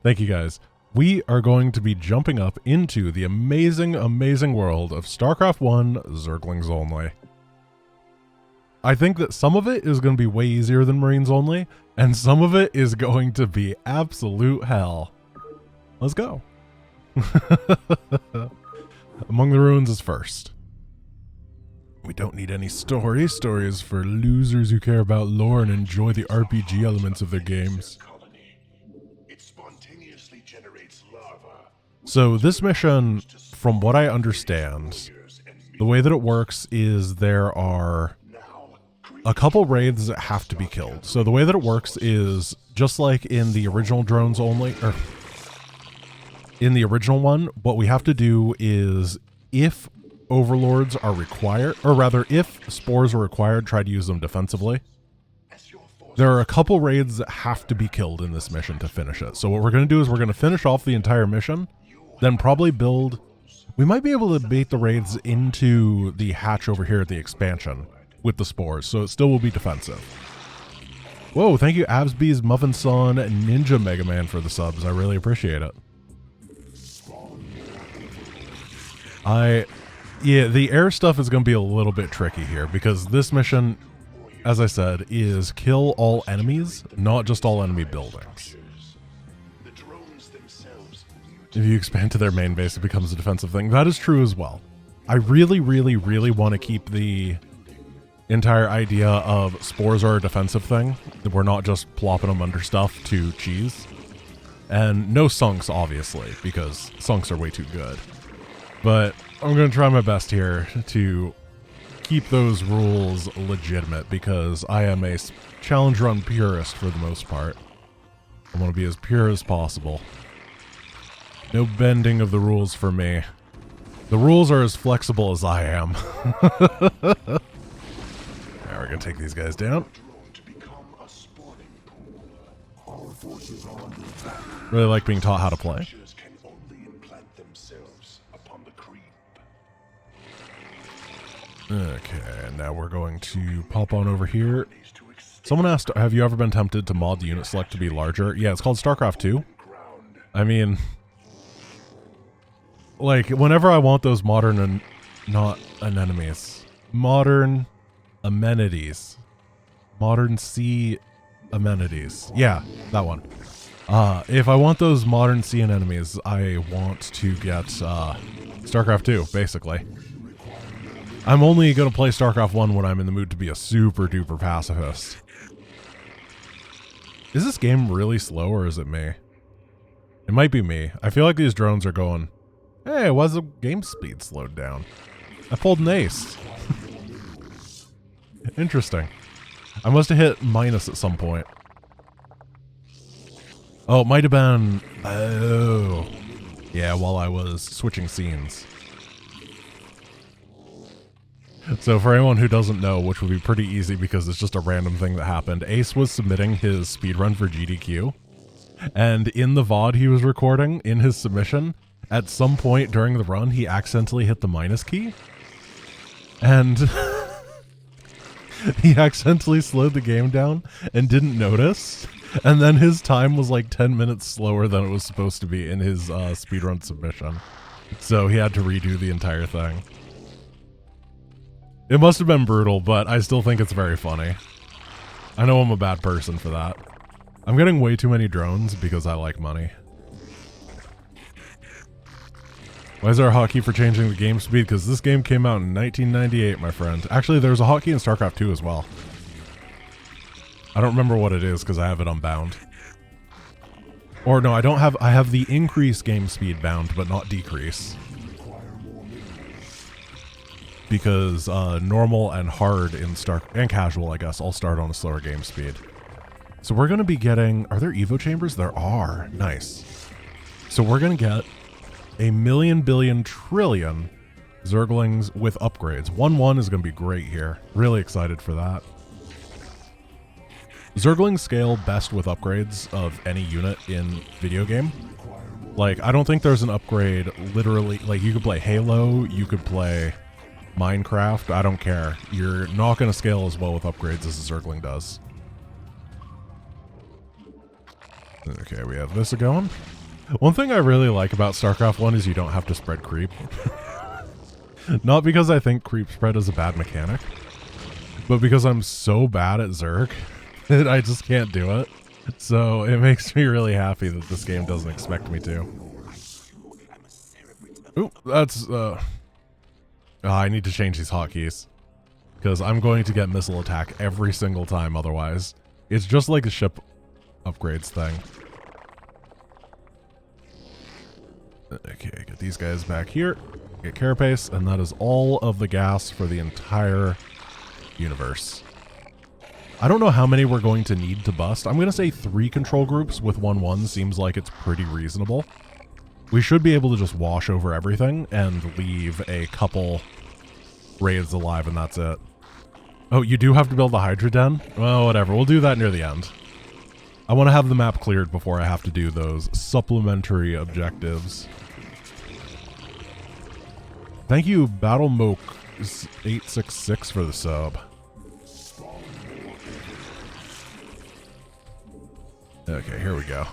Thank you guys. We are going to be jumping up into the amazing, amazing world of Starcraft 1 Zerglings only. I think that some of it is going to be way easier than Marines only, and some of it is going to be absolute hell. Let's go. Among the Ruins is first. We don't need any story. Story is for losers who care about lore and enjoy the RPG elements of their games. So this mission, from what I understand, the way that it works is there are a couple raids that have to be killed. So the way that it works is just like in the original drones only, or in the original one, what we have to do is if overlords are required, or rather if spores are required, try to use them defensively. There are a couple raids that have to be killed in this mission to finish it. So what we're going to do is we're going to finish off the entire mission, then probably build... We might be able to bait the raids into the hatch over here at the expansion with the spores, so it still will be defensive. Whoa, thank you Absbees, Muffin Son, and Ninja Mega Man for the subs. I really appreciate it. Yeah, the air stuff is going to be a little bit tricky here because this mission, as I said, is kill all enemies, not just all enemy buildings. If you expand to their main base, it becomes a defensive thing. That is true as well. I really, really, really want to keep the entire idea of spores are a defensive thing. That we're not just plopping them under stuff to cheese. And no sunks, obviously, because sunks are way too good. But I'm going to try my best here to keep those rules legitimate because I am a challenge run purist for the most part. I want to be as pure as possible. No bending of the rules for me. The rules are as flexible as I am. Now we're going to take these guys down. Really like being taught how to play. Okay, now we're going to pop on over here. Someone asked, have you ever been tempted to mod the unit select to be larger? Yeah, it's called StarCraft 2. I mean, like, whenever I want those modern and not anemones, modern amenities, modern sea amenities. Yeah, that one. If I want those modern sea anemones, I want to get StarCraft 2, basically. I'm only going to play StarCraft 1 when I'm in the mood to be a super duper pacifist. Is this game really slow or is it me? It might be me. I feel like these drones are going, hey, why's the game speed slowed down? I pulled an ace. Interesting. I must have hit minus at some point. Oh, it might have been... Oh. Yeah, while I was switching scenes. So for anyone who doesn't know, which would be pretty easy because it's just a random thing that happened, Ace was submitting his speedrun for GDQ. And in the VOD he was recording, in his submission, at some point during the run, he accidentally hit the minus key. And he accidentally slowed the game down and didn't notice. And then his time was like 10 minutes slower than it was supposed to be in his speedrun submission. So he had to redo the entire thing. It must have been brutal, but I still think it's very funny. I know I'm a bad person for that. I'm getting way too many drones because I like money. Why is there a hotkey for changing the game speed? Because this game came out in 1998, my friend. Actually, there's a hotkey in StarCraft 2 as well. I don't remember what it is because I have it unbound. Or no, I don't have... I have the increase game speed bound, but not decrease. Because normal and hard in and casual, I guess, all start on a slower game speed. So we're going to be getting... Are there Evo chambers? There are. Nice. So we're going to get a million, billion, trillion Zerglings with upgrades. 1-1 is going to be great here. Really excited for that. Zerglings scale best with upgrades of any unit in video game. Like, I don't think there's an upgrade literally... Like, you could play Halo, you could play... Minecraft, I don't care. You're not going to scale as well with upgrades as a Zergling does. Okay, we have this going. One thing I really like about StarCraft 1 is you don't have to spread creep. Not because I think creep spread is a bad mechanic, but because I'm so bad at Zerg that I just can't do it. So it makes me really happy that this game doesn't expect me to. Ooh, that's, I need to change these hotkeys. Because I'm going to get missile attack every single time otherwise. It's just like a ship upgrades thing. Okay, get these guys back here. Get Carapace, and that is all of the gas for the entire universe. I don't know how many we're going to need to bust. I'm going to say 3 control groups with 1-1 seems like it's pretty reasonable. We should be able to just wash over everything and leave a couple raids alive, and that's it. Oh, you do have to build the Hydra Den? Well, whatever. We'll do that near the end. I want to have the map cleared before I have to do those supplementary objectives. Thank you, BattleMoke866 for the sub. Okay, here we go.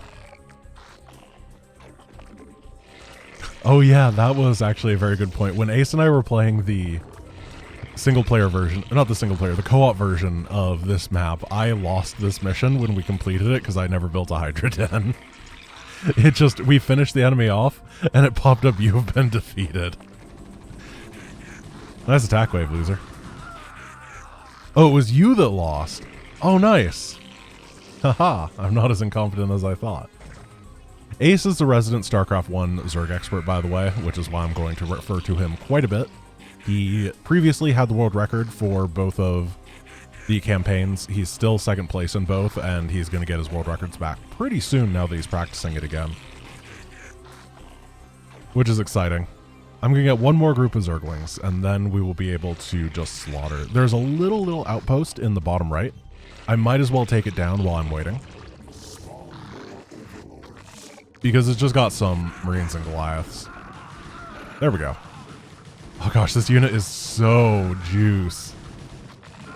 Oh yeah, that was actually a very good point. When Ace and I were playing the single-player version, not the single-player, the co-op version of this map, I lost this mission when we completed it because I never built a Hydra Den. It just, we finished the enemy off, and it popped up, "You have been defeated." Nice attack wave, loser. Oh, it was you that lost. Oh, nice. Haha, I'm not as incompetent as I thought. Ace is the resident StarCraft 1 Zerg expert, by the way, which is why I'm going to refer to him quite a bit. He previously had the world record for both of the campaigns. He's still second place in both, and he's going to get his world records back pretty soon now that he's practicing it again. Which is exciting. I'm going to get one more group of Zerglings, and then we will be able to just slaughter. There's a little outpost in the bottom right. I might as well take it down while I'm waiting. Because it's just got some Marines and Goliaths. There we go. Oh gosh, this unit is so juice.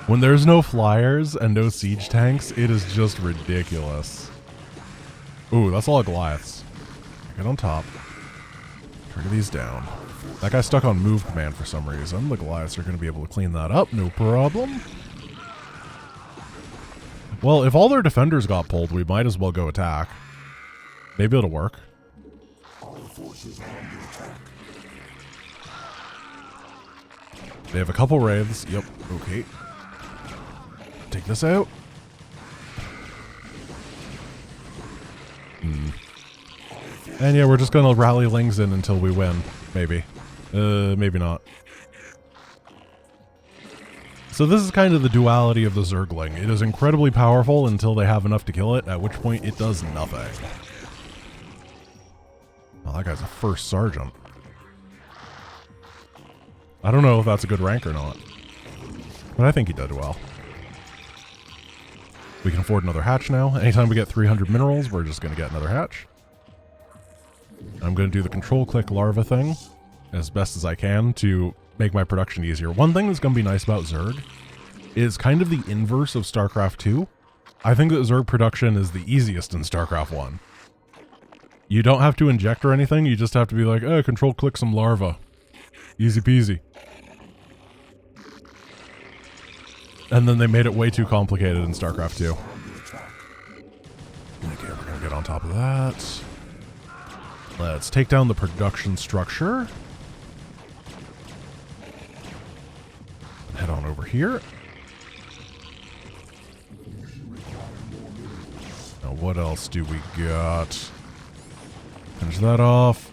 When there's no flyers and no siege tanks, it is just ridiculous. Ooh, that's a lot of Goliaths. Get on top. Trigger these down. That guy's stuck on move command for some reason. The Goliaths are going to be able to clean that up, no problem. Well, if all their defenders got pulled, we might as well go attack. Maybe it'll work. They have a couple wraiths. Yep, okay. Take this out. And yeah, we're just gonna rally Lings in until we win. Maybe. Maybe not. So this is kind of the duality of the Zergling. It is incredibly powerful until they have enough to kill it, at which point it does nothing. Oh, that guy's a first sergeant. I don't know if that's a good rank or not, but I think he did well. We can afford another hatch now. Anytime we get 300 minerals, we're just going to get another hatch. I'm going to do the control click larva thing as best as I can to make my production easier. One thing that's going to be nice about Zerg is kind of the inverse of StarCraft 2. I think that Zerg production is the easiest in StarCraft 1. You don't have to inject or anything, you just have to be like, oh, control click some larva. Easy peasy. And then they made it way too complicated in StarCraft 2. Okay, we're going to get on top of that. Let's take down the production structure. Head on over here. Now what else do we got? Finish that off.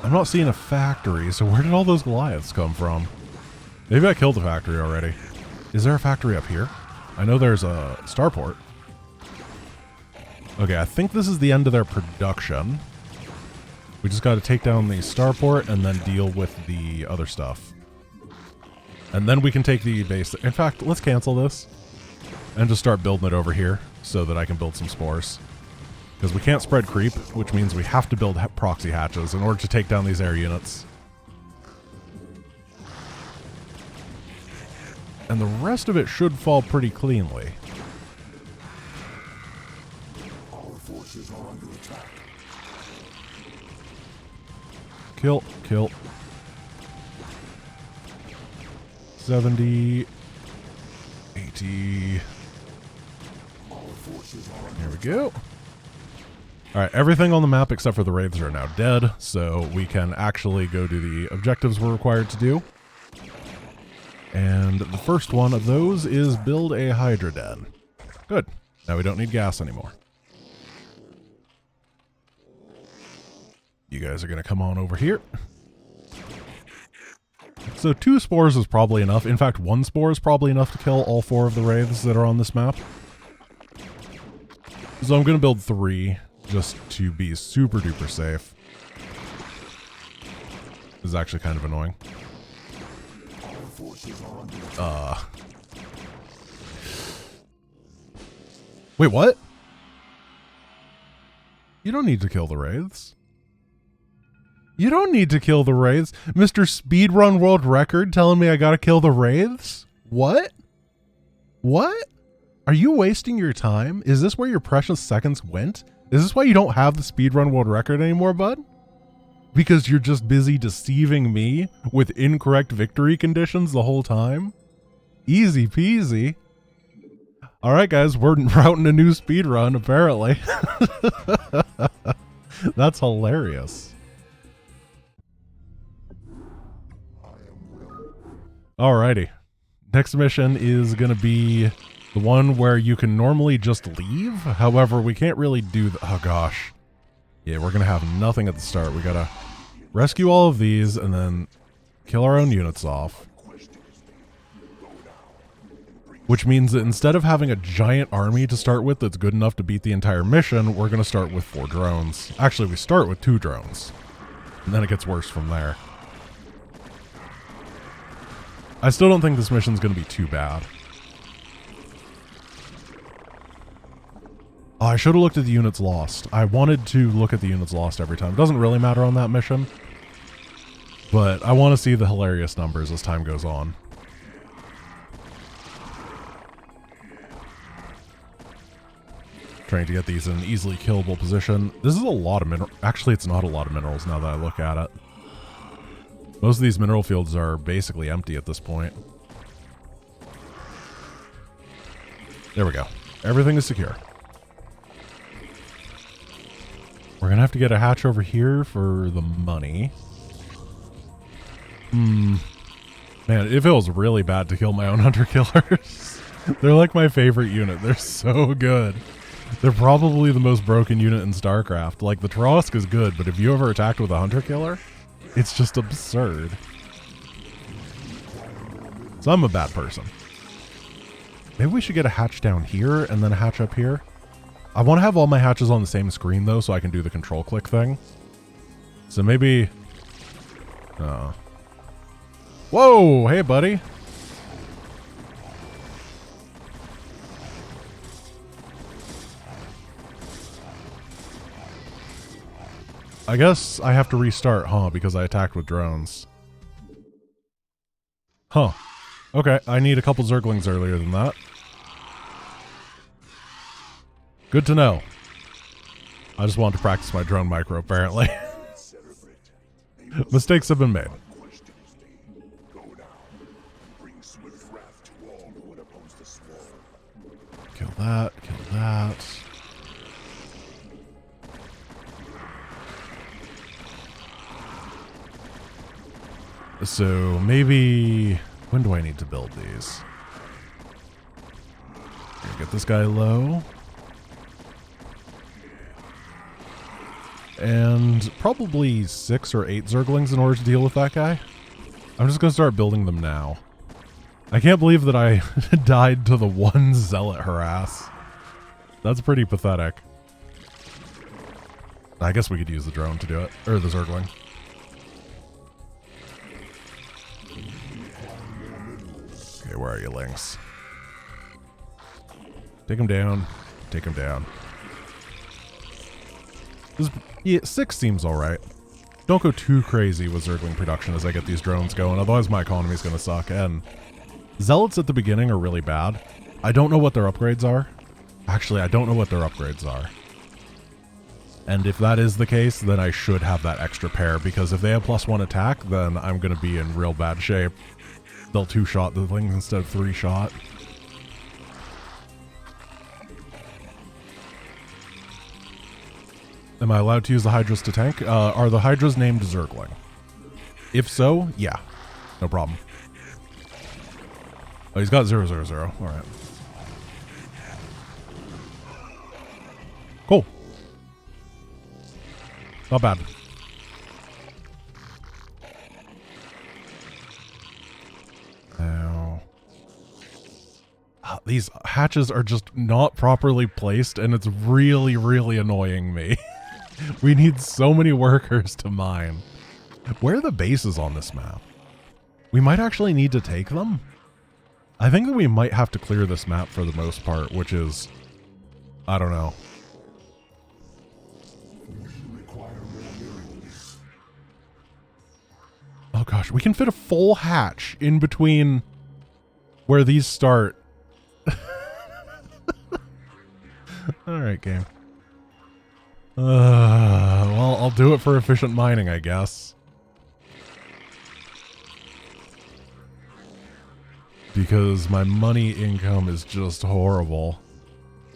I'm not seeing a factory, so where did all those Goliaths come from? Maybe I killed the factory already. Is there a factory up here? I know there's a starport. Okay, I think this is the end of their production. We just got to take down the starport and then deal with the other stuff. And then we can take the base. In fact, let's cancel this and just start building it over here so that I can build some spores. Because we can't spread creep, which means we have to build proxy hatches in order to take down these air units. And the rest of it should fall pretty cleanly. Our forces are under attack. Kill, kill. 70. 80. Here we go. Alright, everything on the map except for the wraiths are now dead, so we can actually go do the objectives we're required to do. And the first one of those is build a Hydra den. Good. Now we don't need gas anymore. You guys are going to come on over here. So 2 spores is probably enough. In fact, 1 spore is probably enough to kill all 4 of the wraiths that are on this map. So I'm going to build 3 just to be super duper safe. This is actually kind of annoying. Wait, what? You don't need to kill the wraiths. You don't need to kill the wraiths. Mr. Speedrun World Record telling me I gotta kill the wraiths? What? What? Are you wasting your time? Is this where your precious seconds went? Is this why you don't have the Speedrun World Record anymore, bud? Because you're just busy deceiving me with incorrect victory conditions the whole time? Easy peasy. Alright guys, we're routing a new speedrun, apparently. That's hilarious. Alrighty. Next mission is going to be the one where you can normally just leave. However, we can't really do the... Oh gosh. Yeah, we're going to have nothing at the start. We got to rescue all of these and then kill our own units off. Which means that instead of having a giant army to start with that's good enough to beat the entire mission, we're going to start with 4 drones. Actually, we start with 2 drones. And then it gets worse from there. I still don't think this mission's going to be too bad. Oh, I should have looked at the units lost. I wanted to look at the units lost every time. It doesn't really matter on that mission. But I want to see the hilarious numbers as time goes on. Trying to get these in an easily killable position. This is a lot of mineral. Actually, it's not a lot of minerals now that I look at it. Most of these mineral fields are basically empty at this point. There we go. Everything is secure. We're going to have to get a hatch over here for the money. Man, it feels really bad to kill my own hunter killers. They're like my favorite unit. They're so good. They're probably the most broken unit in Starcraft. Like, the Trosk is good, but if you ever attacked with a hunter killer, it's just absurd. So I'm a bad person. Maybe we should get a hatch down here and then a hatch up here. I want to have all my hatches on the same screen, though, so I can do the control click thing. So maybe... Whoa! Hey, buddy! I guess I have to restart, huh? Because I attacked with drones. Huh. Okay, I need a couple Zerglings earlier than that. Good to know. I just wanted to practice my drone micro, apparently. Mistakes have been made. Kill that, kill that. So maybe... When do I need to build these? Get this guy low. And probably 6 or 8 Zerglings in order to deal with that guy. I'm just going to start building them now. I can't believe that I died to the one zealot harass. That's pretty pathetic. I guess we could use the drone to do it. Or the Zergling. Okay, where are you, Lynx? Take him down. Take him down. Yeah, 6 seems alright. Don't go too crazy with Zergling production as I get these drones going, otherwise my economy's gonna suck. And Zealots at the beginning are really bad. I don't know what their upgrades are. Actually, I don't know what their upgrades are. And if that is the case, then I should have that extra pair, because if they have +1 attack, then I'm going to be in real bad shape. They'll 2-shot the things instead of 3-shot. Am I allowed to use the Hydras to tank? Are the Hydras named Zergling? If so, yeah. No problem. Oh, he's got 0, 0, 0. Alright. Cool. Not bad. Now... these hatches are just not properly placed, and it's really, really annoying me. We need so many workers to mine. Where are the bases on this map? We might actually need to take them. I think that we might have to clear this map for the most part, which is... I don't know. Oh gosh, we can fit a full hatch in between where these start. Alright, game. Well, I'll do it for efficient mining, I guess. Because my money income is just horrible.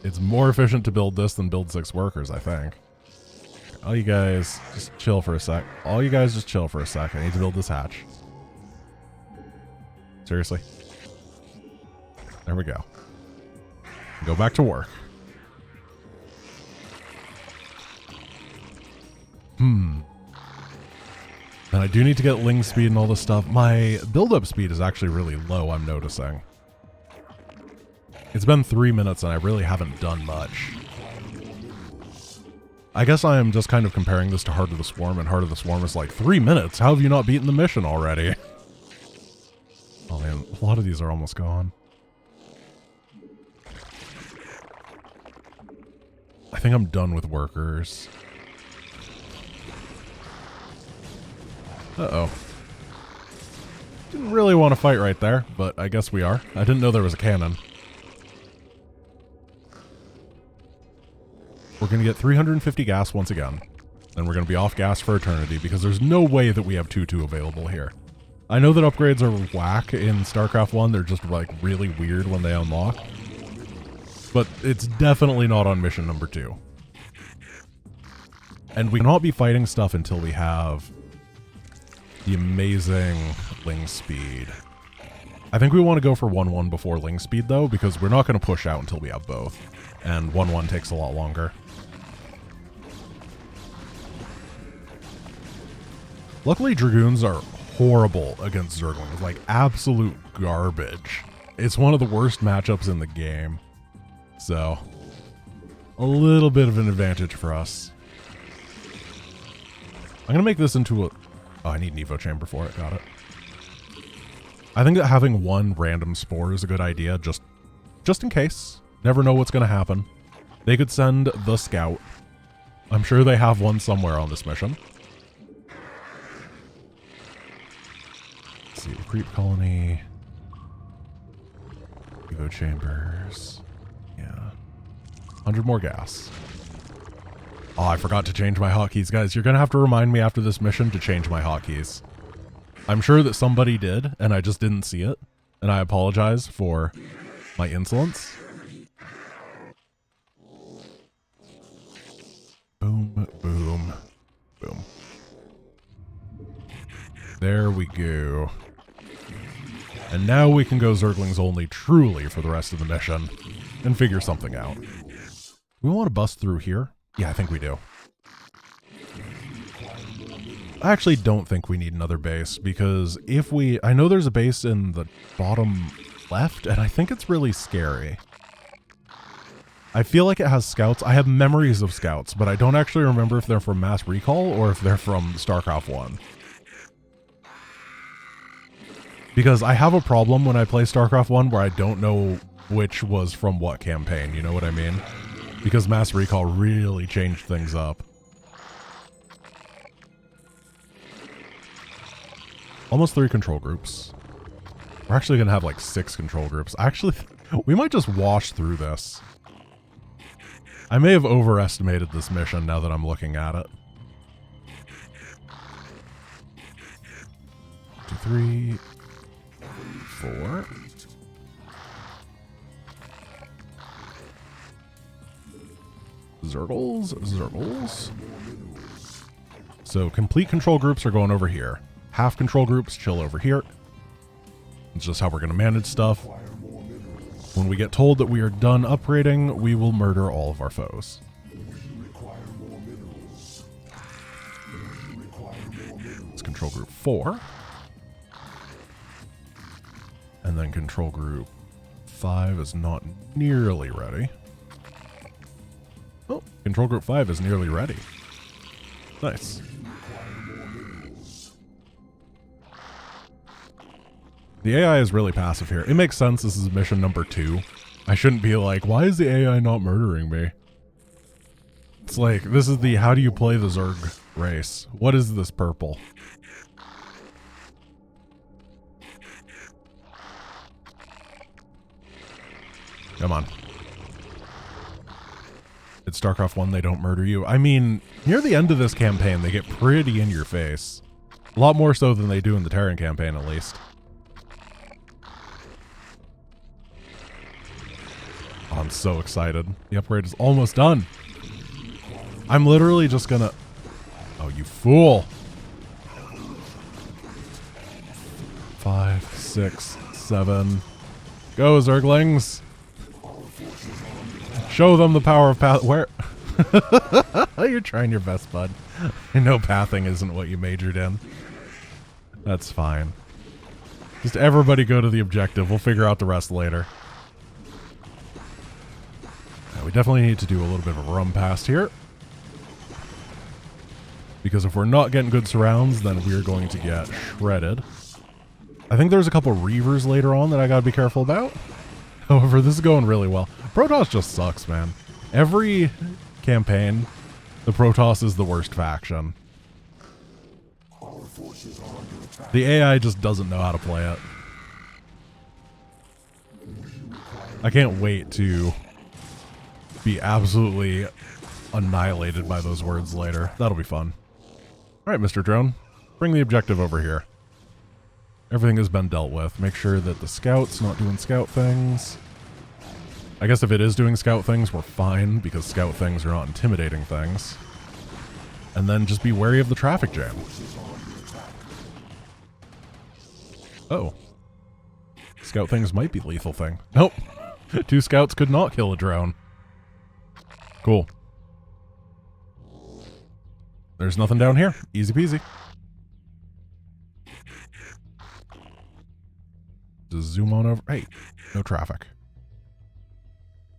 It's more efficient to build this than build 6 workers, I think. All you guys, just chill for a sec. All you guys just chill for a sec. I need to build this hatch. Seriously. There we go. Go back to work. And I do need to get ling speed and all this stuff. My build-up speed is actually really low, I'm noticing. It's been 3 minutes and I really haven't done much. I guess I am just kind of comparing this to Heart of the Swarm, and Heart of the Swarm is like, 3 minutes? How have you not beaten the mission already? Oh man, a lot of these are almost gone. I think I'm done with workers. Uh-oh. Didn't really want to fight right there, but I guess we are. I didn't know there was a cannon. We're going to get 350 gas once again. Then we're going to be off gas for eternity, because there's no way that we have 2-2 available here. I know that upgrades are whack in Starcraft 1. They're just like really weird when they unlock. But it's definitely not on mission number 2. And we cannot be fighting stuff until we have the amazing ling speed. I think we want to go for 1-1 before ling speed though, because we're not going to push out until we have both. And 1-1 takes a lot longer. Luckily, Dragoons are horrible against Zerglings, like absolute garbage. It's one of the worst matchups in the game. So, a little bit of an advantage for us. I'm going to make this into a... Oh, I need an Evo Chamber for it. Got it. I think that having one random spore is a good idea, just in case. Never know what's going to happen. They could send the scout. I'm sure they have one somewhere on this mission. Let's see, creep colony. Evo chambers. Yeah. 100 more gas. Oh, I forgot to change my hotkeys. Guys, you're going to have to remind me after this mission to change my hotkeys. I'm sure that somebody did, and I just didn't see it. And I apologize for my insolence. Boom, boom, boom. There we go. And now we can go Zerglings only truly for the rest of the mission and figure something out. We want to bust through here? Yeah, I think we do. I actually don't think we need another base, because if we... I know there's a base in the bottom left, and I think it's really scary. I feel like it has scouts. I have memories of scouts, but I don't actually remember if they're from Mass Recall or if they're from Starcraft 1. Because I have a problem when I play Starcraft 1 where I don't know which was from what campaign, you know what I mean? Because Mass Recall really changed things up. Almost 3 control groups. We're actually going to have like 6 control groups. Actually, we might just wash through this. I may have overestimated this mission now that I'm looking at it. 2, 3, 4. Zergles. So complete control groups are going over here. Half control groups chill over here. It's just how we're going to manage stuff. When we get told that we are done upgrading, we will murder all of our foes. It's control group 4. And then control group 5 is not nearly ready. Oh, control group 5 is nearly ready. Nice. The AI is really passive here. It makes sense this is mission number 2. I shouldn't be like, why is the AI not murdering me? It's like, this is the how do you play the Zerg race? What is this purple? Come on. It's Starcraft 1, they don't murder you. I mean, near the end of this campaign, they get pretty in your face. A lot more so than they do in the Terran campaign, at least. Oh, I'm so excited. The upgrade is almost done. I'm literally just gonna... Oh, you fool. 5, 6, 7. Go, Zerglings. Show them the power of path. Where? You're trying your best, bud. I know pathing isn't what you majored in. That's fine. Just everybody go to the objective. We'll figure out the rest later. Yeah, we definitely need to do a little bit of a run past here. Because if we're not getting good surrounds, then we're going to get shredded. I think there's a couple Reavers later on that I gotta be careful about. However, this is going really well. Protoss just sucks, man. Every campaign, the Protoss is the worst faction. The AI just doesn't know how to play it. I can't wait to be absolutely annihilated by those words later. That'll be fun. Alright, Mr. Drone. Bring the objective over here. Everything has been dealt with. Make sure that the scout's not doing scout things. I guess if it is doing scout things, we're fine, because scout things are not intimidating things. And then just be wary of the traffic jam. Oh. Scout things might be lethal thing. Nope. 2 scouts could not kill a drone. Cool. There's nothing down here. Easy peasy. Just zoom on over. Hey, no traffic.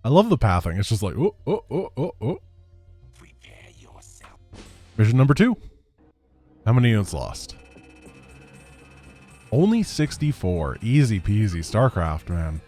I love the pathing. It's just like, oh, oh, oh, oh, oh. Prepare yourself. Mission number 2. How many units lost? Only 64. Easy peasy. Starcraft, man.